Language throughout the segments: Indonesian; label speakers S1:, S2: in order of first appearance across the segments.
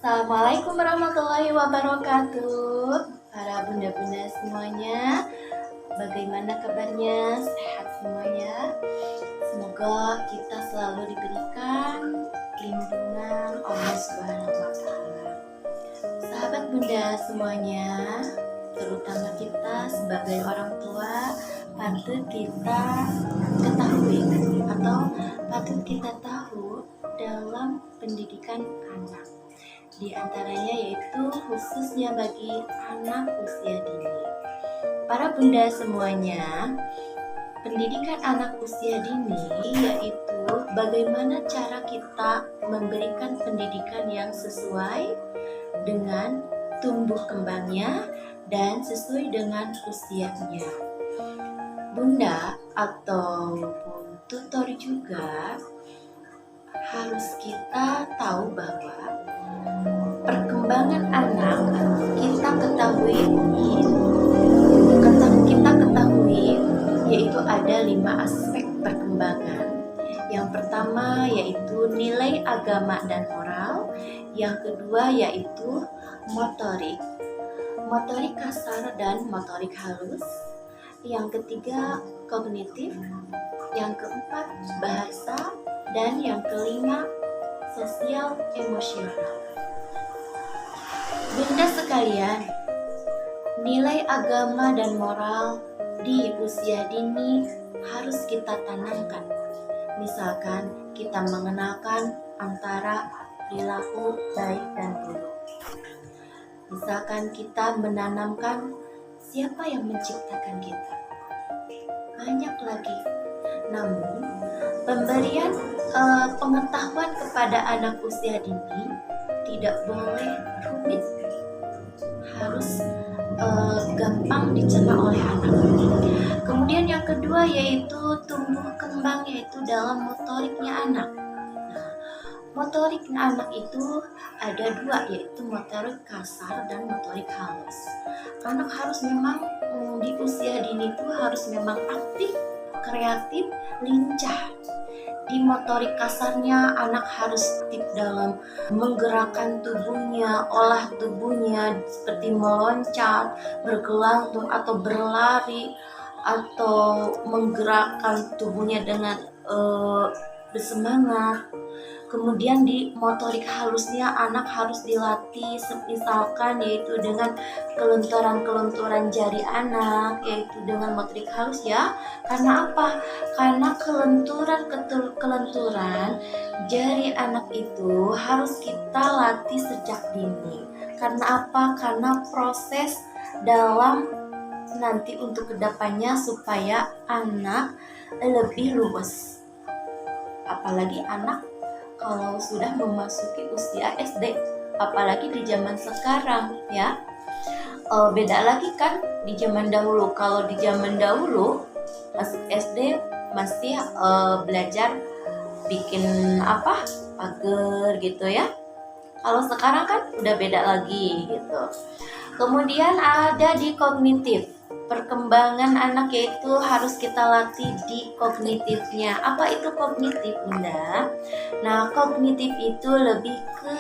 S1: Assalamualaikum warahmatullahi wabarakatuh. Para bunda-bunda semuanya, bagaimana kabarnya? Sehat semuanya? Semoga kita selalu diberikan lindungan Allah Subhanahu wa Ta'ala. Sahabat bunda semuanya, terutama kita sebagai orang tua, patut kita ketahui atau patut kita tahu dalam pendidikan anak. Di antaranya yaitu khususnya bagi anak usia dini. Para bunda semuanya, pendidikan anak usia dini yaitu bagaimana cara kita memberikan pendidikan yang sesuai dengan tumbuh kembangnya dan sesuai dengan usianya. Bunda ataupun tutor juga harus kita tahu bahwa perkembangan anak kita ketahui yaitu ada 5 aspek perkembangan. Yang pertama yaitu nilai agama dan moral, yang kedua yaitu motorik kasar dan motorik halus, yang ketiga kognitif, yang keempat bahasa, dan yang kelima sosial emosional. Bunda sekalian, nilai agama dan moral di usia dini harus kita tanamkan. Misalkan kita mengenalkan antara perilaku baik dan buruk. Misalkan kita menanamkan siapa yang menciptakan kita. Banyak lagi. Namun, pemberian pengetahuan kepada anak usia dini tidak boleh rumit, harus gampang dicerna oleh anak. Kemudian yang kedua yaitu tumbuh kembang, yaitu dalam motoriknya anak. Nah, motorik anak itu ada 2, yaitu motorik kasar dan motorik halus. Anak harus memang di usia dini itu harus memang aktif, kreatif, lincah. Di motorik kasarnya anak harus aktif dalam menggerakkan tubuhnya, olah tubuhnya seperti meloncat, bergelantung atau berlari, atau menggerakkan tubuhnya dengan bersemangat. Kemudian di motorik halusnya anak harus dilatih misalkan yaitu dengan kelenturan jari anak, yaitu dengan motorik halus ya. Karena apa? Karena kelenturan jari anak itu harus kita latih sejak dini. Karena apa? Karena proses dalam nanti untuk kedepannya supaya anak lebih luwes. Apalagi anak kalau sudah memasuki usia SD, apalagi di zaman sekarang ya. Beda lagi kan di zaman dahulu. Kalau di zaman dahulu masuk SD masih belajar bikin pagar gitu ya. Kalau sekarang kan udah beda lagi gitu. Kemudian ada di kognitif. Perkembangan anak yaitu harus kita latih di kognitifnya. Apa itu kognitif, Bunda? Nah, kognitif itu lebih ke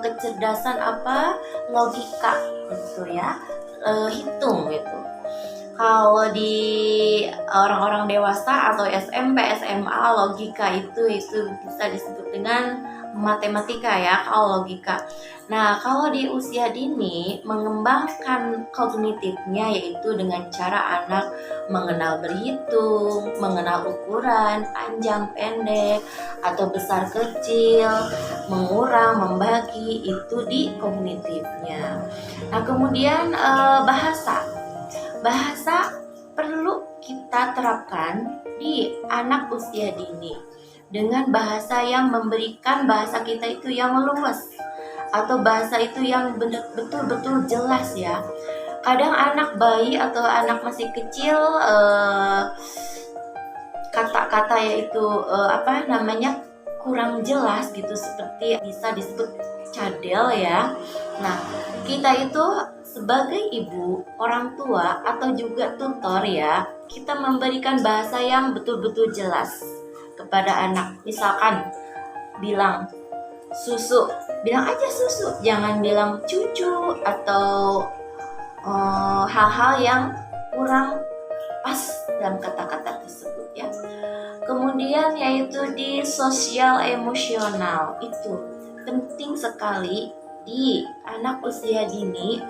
S1: kecerdasan logika gitu ya, hitung gitu. Kalau di orang-orang dewasa atau SMP, SMA, logika itu bisa disebut dengan matematika ya, kalau logika. Nah, kalau di usia dini mengembangkan kognitifnya yaitu dengan cara anak mengenal berhitung, mengenal ukuran, panjang, pendek, atau besar kecil, mengurang, membagi, itu di kognitifnya. Nah, kemudian bahasa perlu kita terapkan di anak usia dini dengan bahasa yang memberikan bahasa kita itu yang luas atau bahasa itu yang betul-betul jelas ya. Kadang anak bayi atau anak masih kecil kata-kata yaitu kurang jelas gitu, seperti bisa disebut cadel ya. Nah, kita itu sebagai ibu, orang tua atau juga tutor ya, kita memberikan bahasa yang betul-betul jelas kepada anak. Misalkan bilang, susu, bilang aja susu, jangan bilang cucu atau hal-hal yang kurang pas dalam kata-kata tersebut ya. Kemudian yaitu di sosial emosional, itu penting sekali di anak usia dini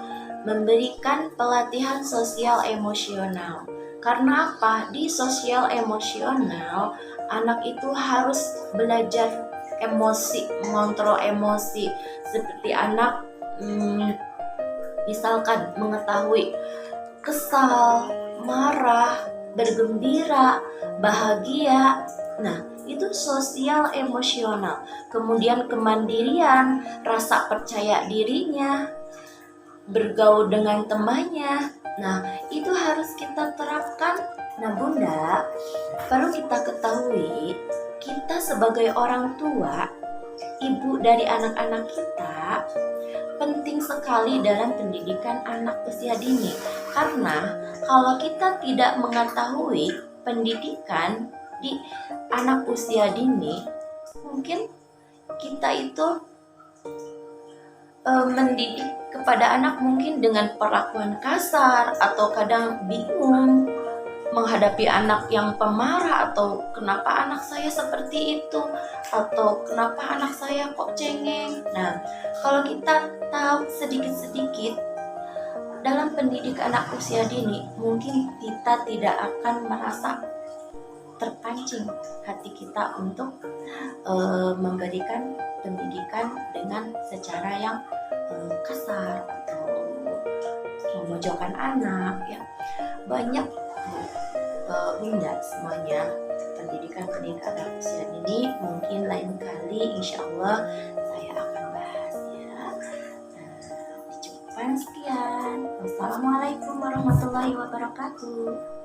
S1: memberikan pelatihan sosial emosional. Karena apa? Di sosial emosional anak itu harus belajar emosi, mengontrol emosi. Seperti anak misalkan mengetahui kesal, marah, bergembira, bahagia. Nah, itu sosial emosional. Kemudian kemandirian, rasa percaya dirinya, bergaul dengan temannya. Nah, itu harus kita terapkan. Nah, Bunda, perlu kita ketahui, kita sebagai orang tua, ibu dari anak-anak kita, penting sekali dalam pendidikan anak usia dini. Karena kalau kita tidak mengetahui pendidikan di anak usia dini, mungkin kita itu mendidik kepada anak mungkin dengan perlakuan kasar, atau kadang bingung menghadapi anak yang pemarah, atau kenapa anak saya seperti itu, atau kenapa anak saya kok cengeng. Nah, kalau kita tahu sedikit-sedikit dalam pendidik anak usia dini, mungkin kita tidak akan merasa terpancing hati kita untuk memberikan pendidikan dengan secara yang kasar atau memojokkan anak ya. Banyak Bunda semuanya pendidikan anak usia dini, mungkin lain kali insya Allah saya akan bahas ya. Cukupan sekian. Wassalamualaikum warahmatullahi wabarakatuh.